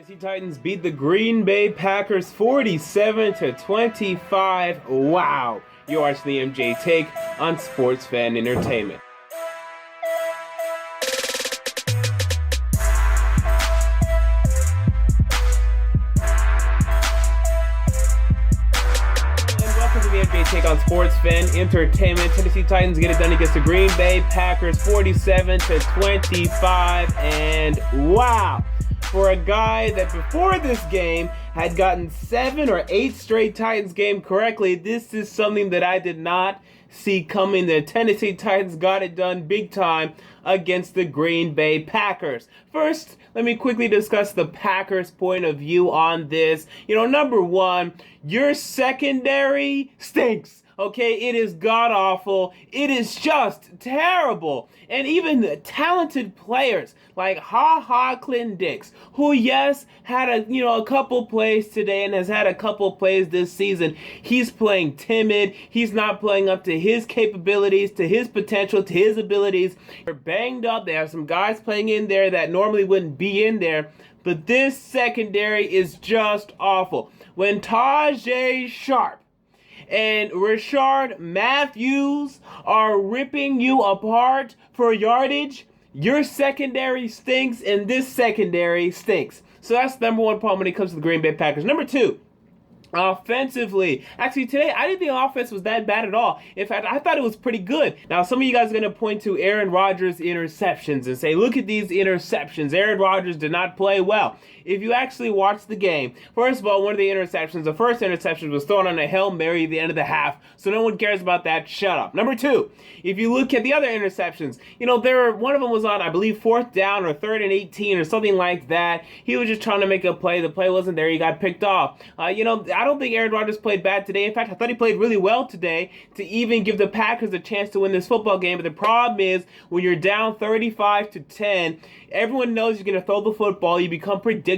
Tennessee Titans beat the Green Bay Packers 47-25. Wow. You're watching the MJ Take on Sports Fan Entertainment. Take on Sports Fan Entertainment. Tennessee Titans get it done against the Green Bay Packers 47-25. And wow, for a guy that before this game had gotten 7 or 8 straight Titans game correctly, this is something that I did not see coming. The Tennessee Titans got it done big time against the Green Bay Packers. First, let me quickly discuss the Packers' point of view on this. Number one, your secondary stinks. Okay, it is god-awful. It is just terrible. And even the talented players like Clinton Dix, who, yes, had a couple plays today and has had a couple plays this season. He's playing timid. He's not playing up to his capabilities, to his potential, to his abilities. They're banged up. They have some guys playing in there that normally wouldn't be in there. But this secondary is just awful. When Tajay Sharp and Rashard Matthews are ripping you apart for yardage, your secondary stinks, and this secondary stinks. So that's the number one problem when it comes to the Green Bay Packers. Number two, offensively. Actually, today, I didn't think the offense was that bad at all. In fact, I thought it was pretty good. Now, some of you guys are going to point to Aaron Rodgers' interceptions and say, look at these interceptions. Aaron Rodgers did not play well. If you actually watch the game, first of all, one of the interceptions, the first interception was thrown on a Hail Mary at the end of the half, so no one cares about that. Shut up. Number two, if you look at the other interceptions, one of them was on, I believe, 4th down or 3rd and 18 or something like that. He was just trying to make a play. The play wasn't there. He got picked off. I don't think Aaron Rodgers played bad today. In fact, I thought he played really well today to even give the Packers a chance to win this football game. But the problem is when you're down 35-10, everyone knows you're going to throw the football. You become predictable,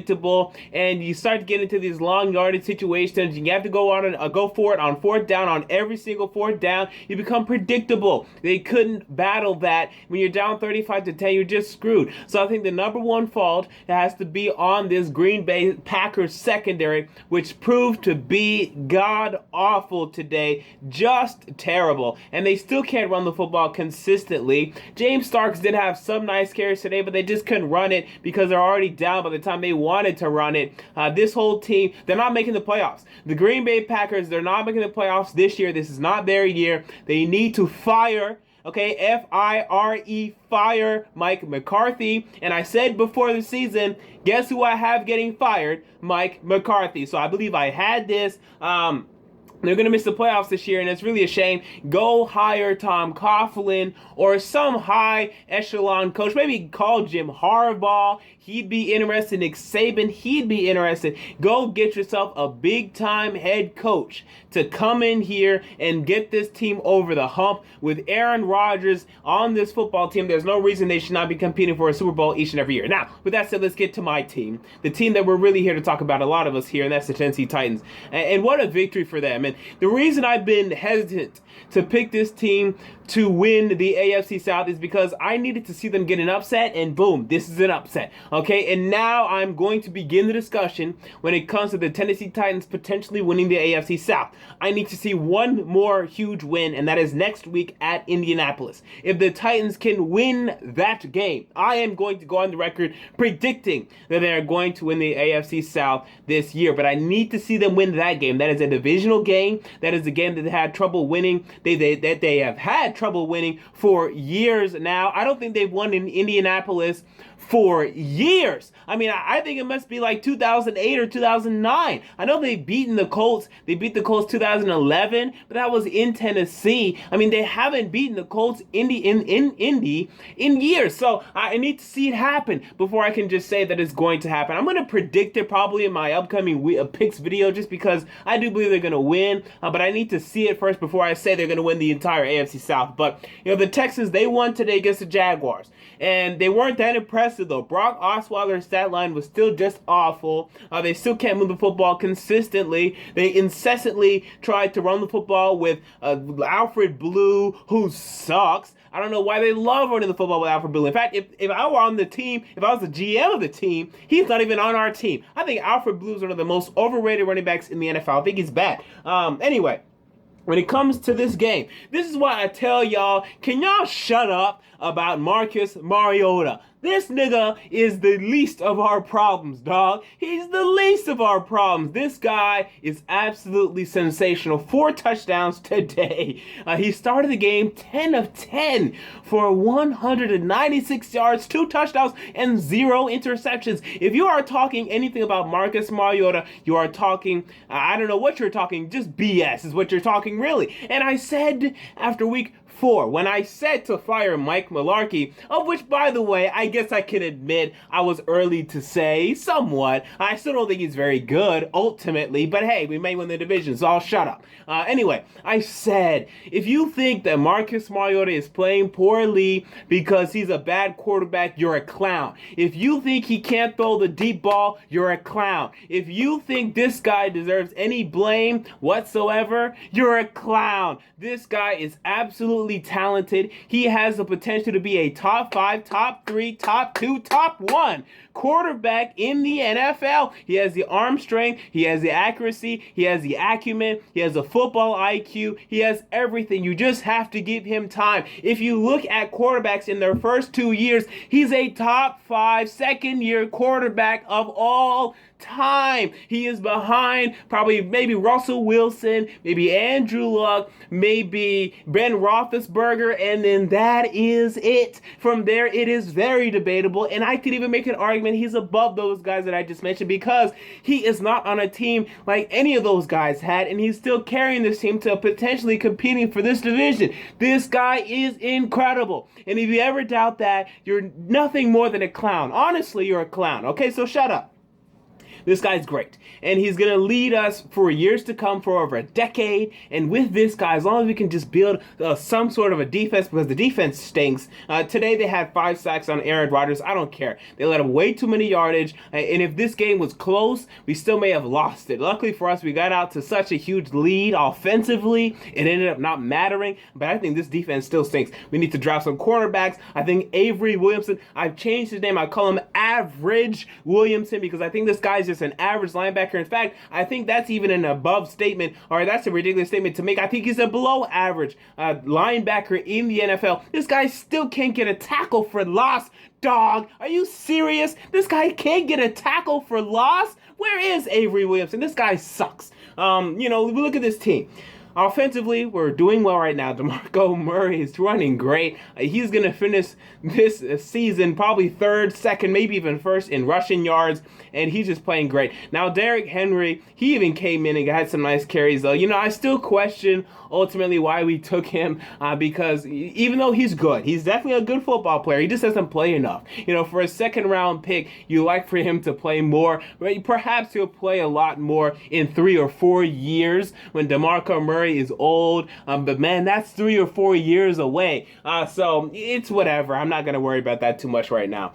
and you start to get into these long yardage situations. You have to go for it on 4th down, on every single 4th down. You become predictable. They couldn't battle that. When you're down 35-10, you're just screwed. So I think the number one fault has to be on this Green Bay Packers secondary, which proved to be god-awful today. Just terrible. And they still can't run the football consistently. James Starks did have some nice carries today, but they just couldn't run it because they're already down by the time they wanted to run it. This whole team, they're not making the playoffs. The Green Bay Packers, they're not making the playoffs this year. This is not their year. They need to fire, F-I-R-E, fire Mike McCarthy. And I said before the season, guess who I have getting fired? Mike McCarthy. So I believe I had this. They're going to miss the playoffs this year, and it's really a shame. Go hire Tom Coughlin or some high echelon coach. Maybe call Jim Harbaugh. He'd be interested. Nick Saban, he'd be interested. Go get yourself a big-time head coach to come in here and get this team over the hump. With Aaron Rodgers on this football team, there's no reason they should not be competing for a Super Bowl each and every year. Now, with that said, let's get to my team. The team that we're really here to talk about, a lot of us here, and that's the Tennessee Titans. And what a victory for them. And the reason I've been hesitant to pick this team to win the AFC South is because I needed to see them get an upset, and boom, this is an upset. Okay, and now I'm going to begin the discussion when it comes to the Tennessee Titans potentially winning the AFC South. I need to see one more huge win, and that is next week at Indianapolis. If the Titans can win that game, I am going to go on the record predicting that they are going to win the AFC South this year. But I need to see them win that game. That is a divisional game. That is a game that they had trouble winning. They have had trouble winning for years now. I don't think they've won in Indianapolis for years. I mean, I think it must be like 2008 or 2009. I know they've beaten the Colts. They beat the Colts 2011, but that was in Tennessee. I mean, they haven't beaten the Colts in Indy in years. So I need to see it happen before I can just say that it's going to happen. I'm going to predict it probably in my upcoming picks video just because I do believe they're going to win, but I need to see it first before I say they're going to win the entire AFC South. But, the Texans, they won today against the Jaguars, and they weren't that impressive impressive, though. Brock Osweiler's stat line was still just awful. They still can't move the football consistently. They incessantly tried to run the football with Alfred Blue, who sucks. I don't know why they love running the football with Alfred Blue. In fact, if I were on the team, if I was the GM of the team, he's not even on our team. I think Alfred Blue is one of the most overrated running backs in the NFL. I think he's bad. Anyway, when it comes to this game, this is why I tell y'all, can y'all shut up about Marcus Mariota? This nigga is the least of our problems, dog. He's the least of our problems. This guy is absolutely sensational. 4 touchdowns today. He started the game 10 of 10 for 196 yards, 2 touchdowns, and 0 interceptions. If you are talking anything about Marcus Mariota, you are talking, I don't know what you're talking, just BS is what you're talking, really. And I said after week 4, when I said to fire Mike Mularkey, of which, by the way, I guess I can admit I was early to say, somewhat. I still don't think he's very good, ultimately, but hey, we may win the division, so I'll shut up. Anyway, I said, if you think that Marcus Mariota is playing poorly because he's a bad quarterback, you're a clown. If you think he can't throw the deep ball, you're a clown. If you think this guy deserves any blame whatsoever, you're a clown. This guy is absolutely talented. He has the potential to be a top 5, top 3, top 2, top 1 quarterback in the NFL. He has the arm strength, he has the accuracy, he has the acumen, he has the football IQ, he has everything. You just have to give him time. If you look at quarterbacks in their first 2 years, he's a top 5 second-year quarterback of all time. He is behind maybe Russell Wilson, maybe Andrew Luck, maybe Ben Roethlisberger, and then that is it. From there, it is very debatable, and I could even make an argument he's above those guys that I just mentioned because he is not on a team like any of those guys had, and he's still carrying this team to potentially competing for this division. This guy is incredible, and if you ever doubt that, you're nothing more than a clown. Honestly, you're a clown. Okay, so shut up. This guy's great, and he's going to lead us for years to come, for over a decade. And with this guy, as long as we can just build some sort of a defense, because the defense stinks. Today they had 5 sacks on Aaron Rodgers. I don't care. They let him way too many yardage, and if this game was close, we still may have lost it. Luckily for us, we got out to such a huge lead offensively. It ended up not mattering, but I think this defense still stinks. We need to draft some cornerbacks. I think Avery Williamson, I've changed his name. I call him Average Williamson because I think this guy's just an average linebacker. In fact, I think that's even an above statement, or that's a ridiculous statement to make. I think he's a below average linebacker in the NFL. This guy still can't get a tackle for loss. Dog, are you serious? This guy can't get a tackle for loss? Where is Avery Williamson? This guy sucks. Look at this team. Offensively, we're doing well right now. DeMarco Murray is running great. He's going to finish this season probably 3rd, 2nd, maybe even 1st in rushing yards, and he's just playing great. Now, Derrick Henry, he even came in and had some nice carries, though. I still question ultimately why we took him because even though he's good, he's definitely a good football player, he just doesn't play enough. For a 2nd-round pick, you like for him to play more, but perhaps he'll play a lot more in 3 or 4 years when DeMarco Murray is old, but man, that's 3 or 4 years away, so it's whatever. I'm not going to worry about that too much right now.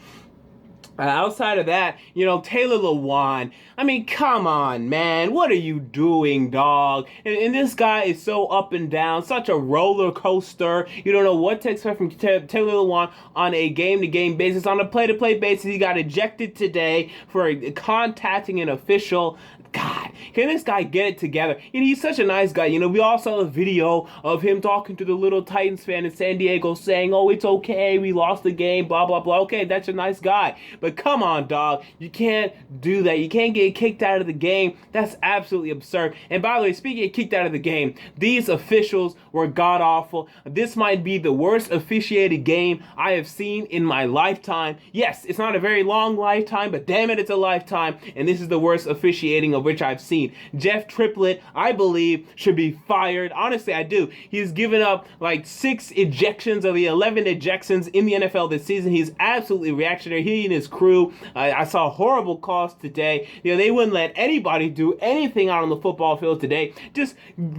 Outside of that, Taylor Lewan, I mean, come on, man. What are you doing, dog? And this guy is so up and down, such a roller coaster. You don't know what to expect from Taylor Lewan on a game-to-game basis. On a play-to-play basis, he got ejected today for contacting an official. God, can this guy get it together? He's such a nice guy. We all saw a video of him talking to the little Titans fan in San Diego saying, oh, it's okay, we lost the game, blah, blah, blah. Okay, that's a nice guy. But come on, dog. You can't do that. You can't get kicked out of the game. That's absolutely absurd. And by the way, speaking of kicked out of the game, these officials were god-awful. This might be the worst officiated game I have seen in my lifetime. Yes, it's not a very long lifetime, but damn it, it's a lifetime. And this is the worst officiating of which I've seen. seen. Jeff Triplett, I believe, should be fired. Honestly, I do. He's given up like 6 ejections of the 11 ejections in the NFL this season. He's absolutely reactionary. He and his crew. I saw horrible calls today. They wouldn't let anybody do anything out on the football field today. Just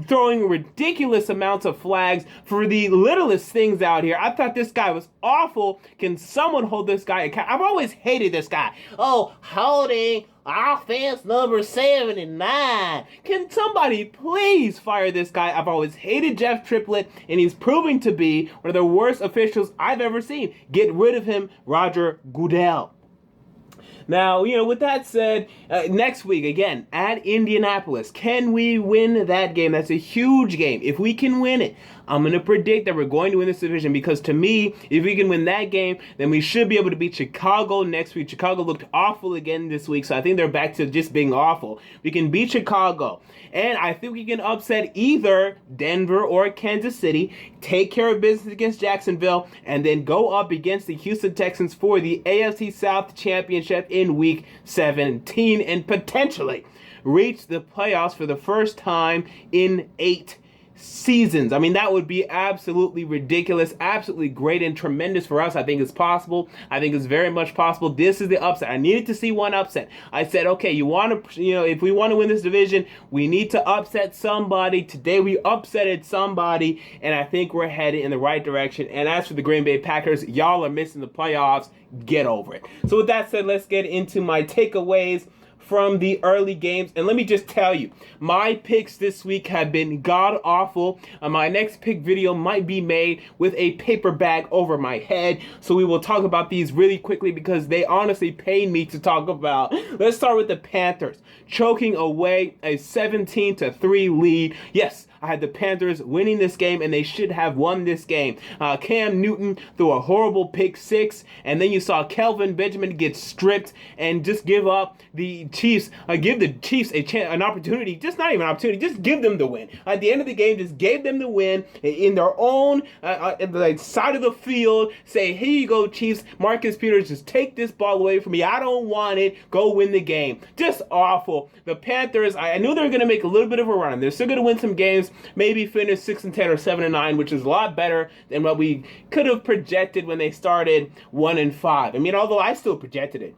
throwing ridiculous amounts of flags for the littlest things out here. I thought this guy was awful. Can someone hold this guy accountable? I've always hated this guy. Oh, holding offense number 79. Can somebody please fire this guy? I've always hated Jeff Triplett, and he's proving to be one of the worst officials I've ever seen. Get rid of him, Roger Goodell. Now, with that said, next week, again, at Indianapolis, can we win that game? That's a huge game. If we can win it, I'm going to predict that we're going to win this division, because to me, if we can win that game, then we should be able to beat Chicago next week. Chicago looked awful again this week, so I think they're back to just being awful. We can beat Chicago, and I think we can upset either Denver or Kansas City, take care of business against Jacksonville, and then go up against the Houston Texans for the AFC South Championship in Week 17, and potentially reach the playoffs for the first time in 8 seasons. I mean, that would be absolutely ridiculous, absolutely great and tremendous for us. I think it's possible. I think it's very much possible. This is the upset. I needed to see one upset. I said, okay, if we want to win this division, we need to upset somebody. Today we upsetted somebody, and I think we're headed in the right direction. And as for the Green Bay Packers, y'all are missing the playoffs. Get over it. So with that said, let's get into my takeaways from the early games. And let me just tell you, my picks this week have been god-awful. My next pick video might be made with a paper bag over my head. So we will talk about these really quickly because they honestly pain me to talk about. Let's start with the Panthers. Choking away a 17-3 lead. Yes, I had the Panthers winning this game, and they should have won this game. Cam Newton threw a horrible pick 6, and then you saw Kelvin Benjamin get stripped and just give up the Chiefs. Give the Chiefs an opportunity, just not even an opportunity, just give them the win. At the end of the game, just gave them the win in their own side of the field. Say, here you go, Chiefs. Marcus Peters, just take this ball away from me. I don't want it. Go win the game. Just awful. The Panthers, I knew they were going to make a little bit of a run. They're still going to win some games. Maybe finish 6-10 or 7-9, which is a lot better than what we could have projected when they started 1-5. I mean, although I still projected it.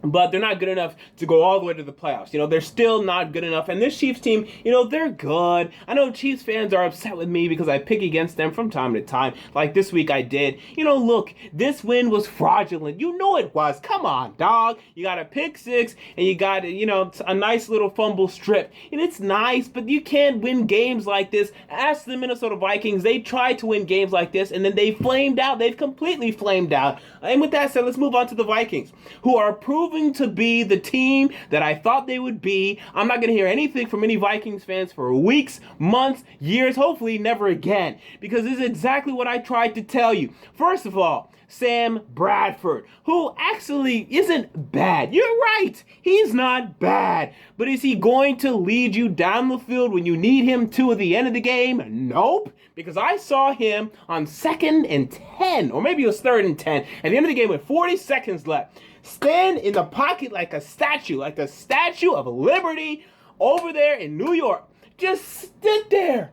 But they're not good enough to go all the way to the playoffs. They're still not good enough. And this Chiefs team, they're good. I know Chiefs fans are upset with me because I pick against them from time to time. Like this week I did. Look, this win was fraudulent. You know it was. Come on, dog. You got a pick 6 and you got, a nice little fumble strip. And it's nice, but you can't win games like this. Ask the Minnesota Vikings. They tried to win games like this and then they flamed out. They've completely flamed out. And with that said, let's move on to the Vikings, who are proving to be the team that I thought they would be. I'm not going to hear anything from any Vikings fans for weeks, months, years, hopefully never again, because this is exactly what I tried to tell you. First of all, Sam Bradford, who actually isn't bad. You're right. He's not bad. But is he going to lead you down the field when you need him to at the end of the game? Nope. Because I saw him on 2nd and 10, or maybe it was 3rd and 10, at the end of the game with 40 seconds left. Stand in the pocket like a statue, like the Statue of Liberty over there in New York. Just sit there.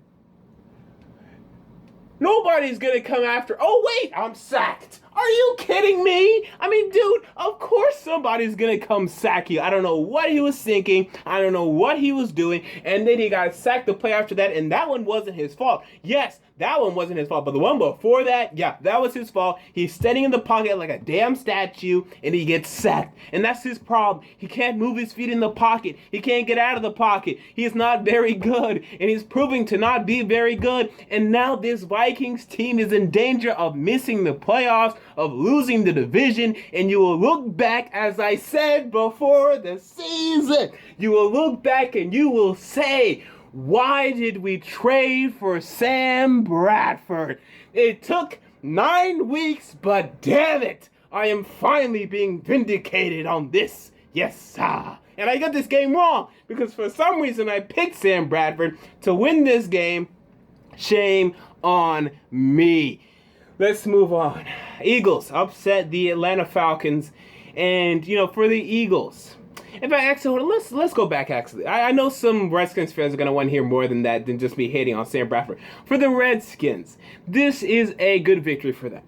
Nobody's going to come after. Oh, wait, I'm sacked. Are you kidding me? I mean, dude, of course somebody's going to come sack you. I don't know what he was thinking. I don't know what he was doing. And then he got sacked the play after that, and that one wasn't his fault. Yes, that one wasn't his fault. But the one before that, yeah, that was his fault. He's standing in the pocket like a damn statue, and he gets sacked. And that's his problem. He can't move his feet in the pocket. He can't get out of the pocket. He's not very good, and he's proving to not be very good. And now this Vikings team is in danger of missing the playoffs, of losing the division, and you will look back, as I said before the season, you will look back and you will say, why did we trade for Sam Bradford? It took 9 weeks, but damn it, I am finally being vindicated on this. Yes, sir. And I got this game wrong because for some reason I picked Sam Bradford to win this game. Shame on me. Let's move on. Eagles upset the Atlanta Falcons. And, for the Eagles, In fact, actually, let's go back. Actually, I know some Redskins fans are gonna want to hear more than that than just me hating on Sam Bradford. For the Redskins, this is a good victory for them.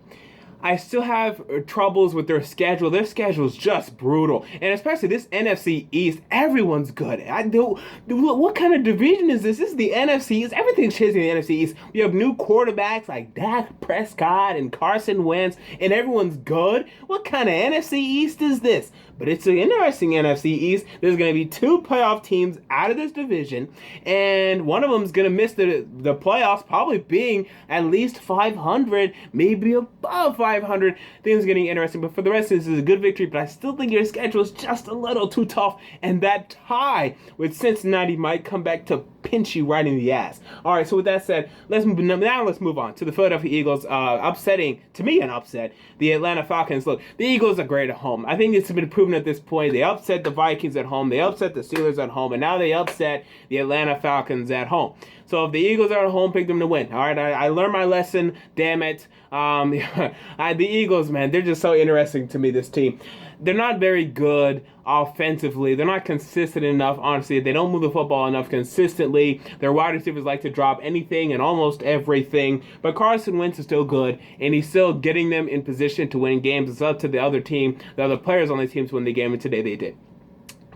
I still have troubles with their schedule. Their schedule is just brutal. And especially this NFC East, everyone's good. What kind of division is this? This is the NFC East. Everything's chasing the NFC East. We have new quarterbacks like Dak Prescott and Carson Wentz, and everyone's good. What kind of NFC East is this? But it's an interesting NFC East. There's going to be 2 playoff teams out of this division, and one of them is going to miss the playoffs, probably being at least 500, maybe above 500. Things getting interesting, but for the rest, this is a good victory, but I still think your schedule is just a little too tough, and that tie with Cincinnati might come back to pinch you right in the ass. All right, so with that said, let's move on to the Philadelphia Eagles, upsetting, to me, an upset, the Atlanta Falcons. Look, the Eagles are great at home. I think it's been proven at this point. They upset the Vikings at home, they upset the Steelers at home, and now they upset the Atlanta Falcons at home. So if the Eagles are at home, pick them to win. All right, I learned my lesson, damn it. The Eagles, man, they're just so interesting to me, this team. They're not very good offensively. They're not consistent enough, honestly. They don't move the football enough consistently. Their wide receivers like to drop anything and almost everything. But Carson Wentz is still good, and he's still getting them in position to win games. It's up to the other team, the other players on the team to win the game, and today they did.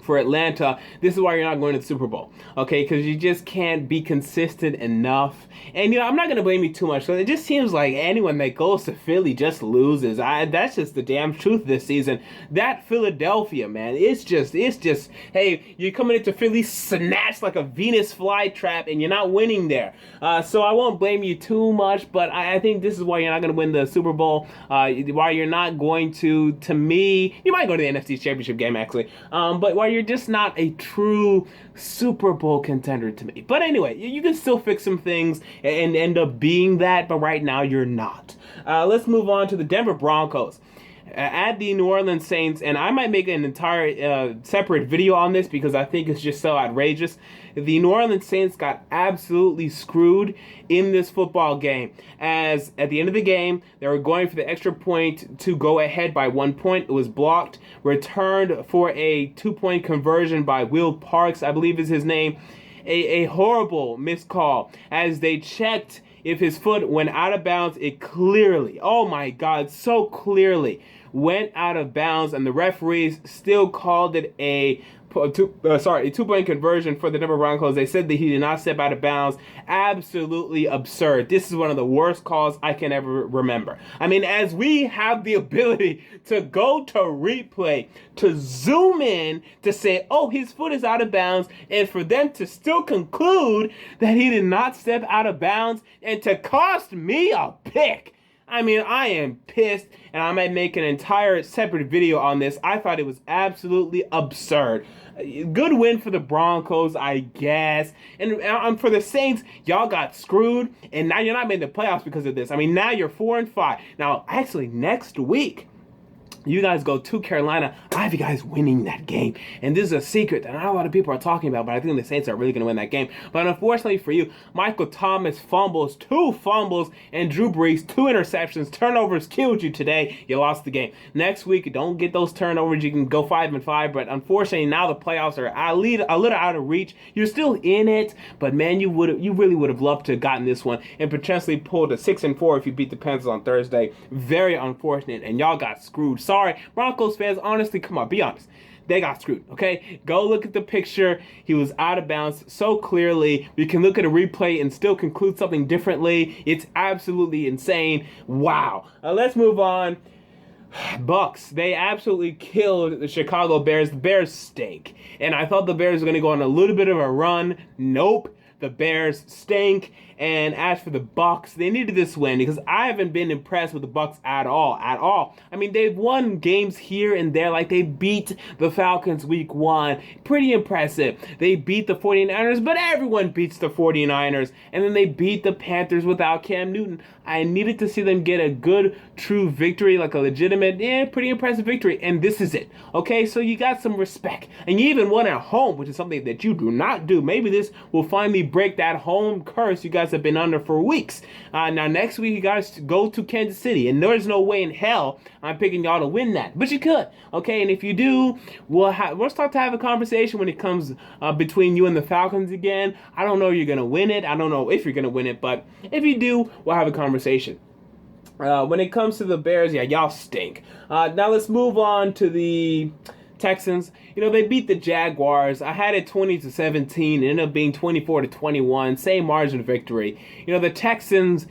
For Atlanta, this is why you're not going to the Super Bowl, okay? Because you just can't be consistent enough. And, I'm not going to blame you too much. So it just seems like anyone that goes to Philly just loses. That's just the damn truth this season. That Philadelphia, man, it's just, hey, you're coming into Philly snatched like a Venus flytrap, and you're not winning there. So I won't blame you too much, but I think this is why you're not going to win the Super Bowl. Why you're not going to me, you might go to the NFC Championship game, actually. But why you're just not a true Super Bowl contender to me. But anyway, you can still fix some things and end up being that, but right now you're not. Let's move on to the Denver Broncos at the New Orleans Saints, and I might make an entire separate video on this because I think it's just so outrageous. The New Orleans Saints got absolutely screwed in this football game, as at the end of the game, they were going for the extra point to go ahead by 1 point. It was blocked, returned for a 2-point conversion by Will Parks, I believe is his name. A horrible missed call, as they checked if his foot went out of bounds. It clearly, oh my God, so clearly went out of bounds, and the referees still called it a 2-point conversion for the Denver Broncos. They said that he did not step out of bounds. Absolutely absurd. This is one of the worst calls I can ever remember. I mean, as we have the ability to go to replay, to zoom in, to say, oh, his foot is out of bounds, and for them to still conclude that he did not step out of bounds, and to cost me a pick. I mean, I am pissed, and I might make an entire separate video on this. I thought it was absolutely absurd. Good win for the Broncos, I guess. And for the Saints, y'all got screwed, and now you're not making the playoffs because of this. I mean, now you're 4-5. Now, actually, next week, you guys go to Carolina. I have you guys winning that game. And this is a secret that not a lot of people are talking about, but I think the Saints are really going to win that game. But unfortunately for you, Michael Thomas fumbles, 2 fumbles, and Drew Brees, 2 interceptions. Turnovers killed you today. You lost the game. Next week, don't get those turnovers. You can go 5-5, but unfortunately, now the playoffs are a little out of reach. You're still in it, but man, you really would have loved to have gotten this one and potentially pulled a 6-4 if you beat the Panthers on Thursday. Very unfortunate, and y'all got screwed. Sorry, Broncos fans, honestly, come on, be honest. They got screwed, okay? Go look at the picture. He was out of bounds so clearly. We can look at a replay and still conclude something differently. It's absolutely insane. Wow. Let's move on. Bucs, they absolutely killed the Chicago Bears. The Bears stink. And I thought the Bears were going to go on a little bit of a run. Nope. The Bears stink. And as for the Bucs, they needed this win because I haven't been impressed with the Bucs at all. I mean, they've won games here and there, like they beat the Falcons week 1. Pretty impressive. They beat the 49ers, but everyone beats the 49ers. And then they beat the Panthers without Cam Newton. I needed to see them get a good, true victory, like a legitimate, pretty impressive victory. And this is it. Okay, so you got some respect. And you even won at home, which is something that you do not do. Maybe this will finally break that home curse you guys guys have been under for weeks. Now, next week, you guys go to Kansas City, and there's no way in hell I'm picking y'all to win that. But you could, okay? And if you do, we'll start to have a conversation when it comes between you and the Falcons again. I don't know if you're going to win it. I don't know if you're going to win it, but if you do, we'll have a conversation. When it comes to the Bears, yeah, y'all stink. Now let's move on to the Texans. You know, they beat the Jaguars. I had it 20-17. It ended up being 24-21. Same margin of victory. You know, the Texans,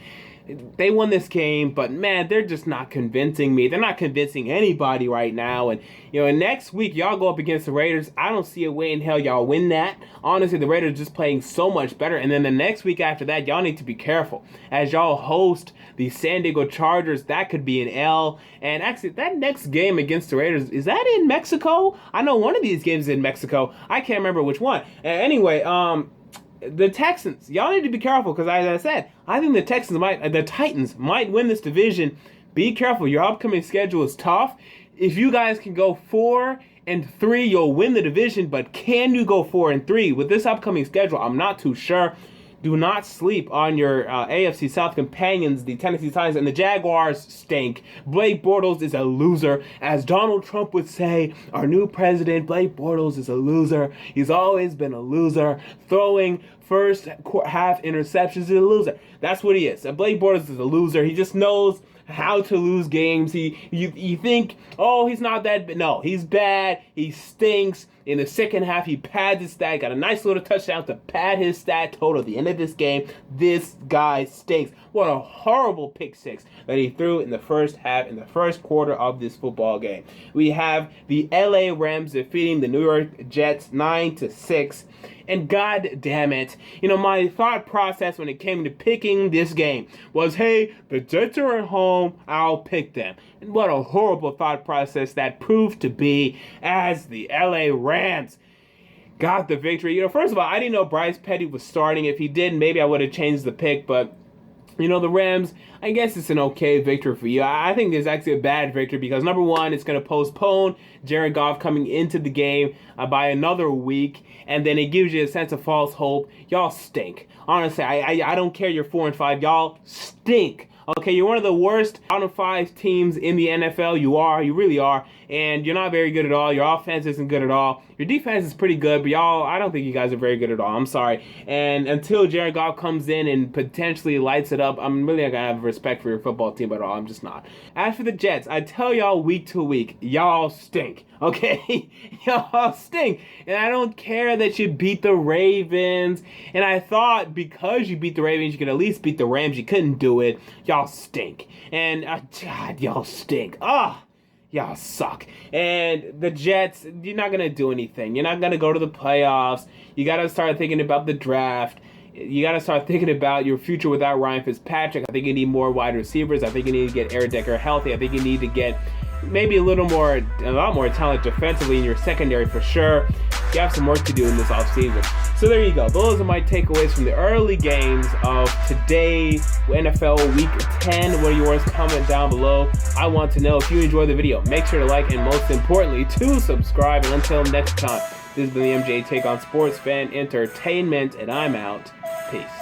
they won this game, but man, they're just not convincing me. They're not convincing anybody right now. And, you know, and next week, y'all go up against the Raiders. I don't see a way in hell y'all win that. Honestly, the Raiders just playing so much better. And then the next week after that, y'all need to be careful. As y'all host the San Diego Chargers, that could be an L. And actually, that next game against the Raiders, is that in Mexico? I know one of these games is in Mexico. I can't remember which one. Anyway, the Texans, y'all need to be careful because, as I said, I think the Titans might win this division. Be careful. Your upcoming schedule is tough. If you guys can go 4-3, you'll win the division. But can you go 4-3 with this upcoming schedule? I'm not too sure. Do not sleep on your AFC South companions, the Tennessee Titans, and the Jaguars stink. Blake Bortles is a loser. As Donald Trump would say, our new president, Blake Bortles, is a loser. He's always been a loser. Throwing first half interceptions is a loser. That's what he is. Blake Bortles is a loser. He just knows how to lose games. You think, oh, he's not that bad. No, he's bad. He stinks. In the second half, he pads his stat. Got a nice little touchdown to pad his stat total at the end of this game. This guy stinks. What a horrible pick six that he threw in the first half, in the first quarter of this football game. We have the LA Rams defeating the New York Jets 9-6. And god damn it, you know, my thought process when it came to picking this game was, hey, the Jets are at home, I'll pick them. And what a horrible thought process that proved to be, as the LA Rams got the victory. You know, first of all, I didn't know Bryce Petty was starting. If he did, maybe I would have changed the pick, but you know, the Rams, I guess it's an okay victory for you. I think it's actually a bad victory because, number one, it's going to postpone Jared Goff coming into the game by another week, and then it gives you a sense of false hope. Y'all stink. Honestly, I don't care you're 4-5. Y'all stink. Okay, you're one of the worst out of 5 teams in the NFL. You really are. And you're not very good at all. Your offense isn't good at all. Your defense is pretty good, but y'all, I don't think you guys are very good at all. I'm sorry. And until Jared Goff comes in and potentially lights it up, I'm really not going to have respect for your football team at all. I'm just not. As for the Jets, I tell y'all week to week, y'all stink. Okay? Y'all stink. And I don't care that you beat the Ravens. And I thought because you beat the Ravens, you could at least beat the Rams. You couldn't do it. Y'all stink. And, God, y'all stink. Y'all suck. And the Jets, you're not going to do anything. You're not going to go to the playoffs. You got to start thinking about the draft. You got to start thinking about your future without Ryan Fitzpatrick. I think you need more wide receivers. I think you need to get Eric Decker healthy. I think you need to get maybe a lot more talent defensively in your secondary for sure. You have some work to do in this offseason. So there you go. Those are my takeaways from the early games of today's NFL Week 10. What are yours? Comment down below. I want to know if you enjoyed the video. Make sure to like and most importantly to subscribe. And until next time, this has been the MJ Take on Sports Fan Entertainment, and I'm out. Peace.